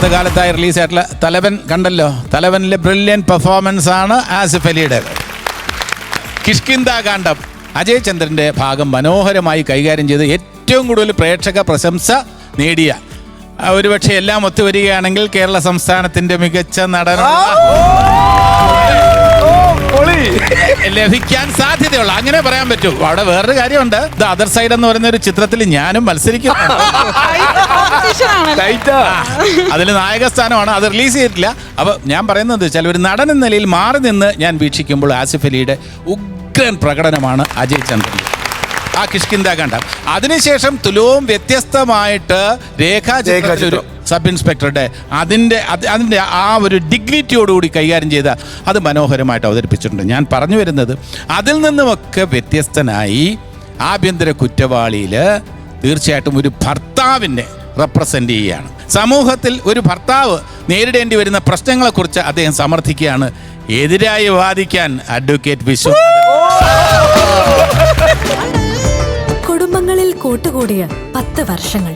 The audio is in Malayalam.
അടുത്ത കാലത്തായി റിലീസായിട്ടുള്ള തലവൻ കണ്ടല്ലോ. തലവനിലെ ബ്രില്യൻ പെർഫോമൻസ് ആണ് ആസിഫ് അലിയുടെ. കിഷ്കിന്ധാകാന്ഡം അജയ് ചന്ദ്രന്റെ ഭാഗം മനോഹരമായി കൈകാര്യം ചെയ്ത് ഏറ്റവും കൂടുതൽ പ്രേക്ഷക പ്രശംസ നേടിയ, ഒരുപക്ഷെ എല്ലാം ഒത്തുവരികയാണെങ്കിൽ കേരള സംസ്ഥാനത്തിന്റെ മികച്ച നടനുള്ള ലഭിക്കാൻ സാധ്യതയുള്ള, അങ്ങനെ പറയാൻ പറ്റൂ. അവിടെ വേറൊരു കാര്യമുണ്ട്, ദ അതർ സൈഡ് എന്ന് പറയുന്ന ഒരു ചിത്രത്തിൽ ഞാനും മത്സരിക്കുന്നു. അതിൽ നായക സ്ഥാനമാണ്, അത് റിലീസ് ചെയ്തിട്ടില്ല. അപ്പൊ ഞാൻ പറയുന്നത് വെച്ചാൽ ഒരു നടൻ എന്ന നിലയിൽ മാറി നിന്ന് ഞാൻ വീക്ഷിക്കുമ്പോൾ ആസിഫ് അലിയുടെ ഉഗ്രൻ പ്രകടനമാണ് അജയ് ചന്ദ്രൻ ആ കിഷ്കിന്ധാകാന്ഡം. അതിനുശേഷം തുലവും വ്യത്യസ്തമായിട്ട് രേഖാ ഒരു സബ് ഇൻസ്പെക്ടറുടെ അതിൻ്റെ ആ ഒരു ഡിഗ്നിറ്റിയോടുകൂടി കൈകാര്യം ചെയ്ത അത് മനോഹരമായിട്ട് അവതരിപ്പിച്ചിട്ടുണ്ട്. ഞാൻ പറഞ്ഞു വരുന്നത് അതിൽ നിന്നുമൊക്കെ വ്യത്യസ്തനായി ആഭ്യന്തര കുറ്റവാളിയിൽ തീർച്ചയായിട്ടും ഒരു ഭർത്താവിനെ റെപ്രസെൻ്റ് ചെയ്യുകയാണ്. സമൂഹത്തിൽ ഒരു ഭർത്താവ് നേരിടേണ്ടി വരുന്ന പ്രശ്നങ്ങളെക്കുറിച്ച് അദ്ദേഹം സമർത്ഥിക്കുകയാണ്. എതിരായി വാദിക്കാൻ അഡ്വക്കേറ്റ് വിശ്വ. കുടുംബങ്ങളിൽ കൂട്ടുകൂടിയ 10 വർഷങ്ങൾ.